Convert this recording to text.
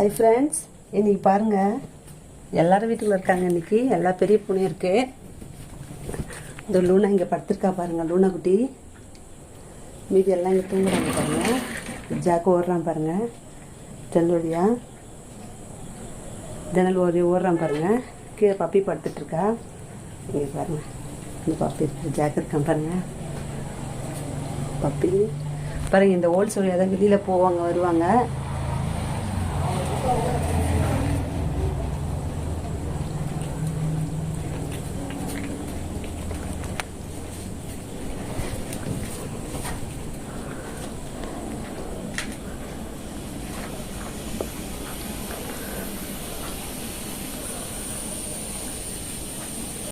Hi friends, இன்றைக்கி பாருங்கள் எல்லோரும் வீட்டுக்குள்ள இருக்காங்க. இன்றைக்கி எல்லா பெரிய பூனையும் இருக்குது. இந்த லூனா இங்கே படுத்துருக்கா பாருங்கள், லூனா குட்டி. மீதி எல்லாம் இங்கே தூங்குறாங்க பாருங்கள். ஜாக்கு ஓடுறான் பாருங்கள், ஜன்னல் வழியாக ஜன்னல் ஓடுறான் பாருங்கள். கீழே பப்பி படுத்துட்ருக்கா. இங்கே பாருங்கள், இந்த பப்பி இருக்குது, ஜாக்கு இருக்கான் பாருங்கள். பப்பி பாருங்கள், இந்த ஓல்ஸ் வழியாக தான் வெளியில் போவாங்க வருவாங்க.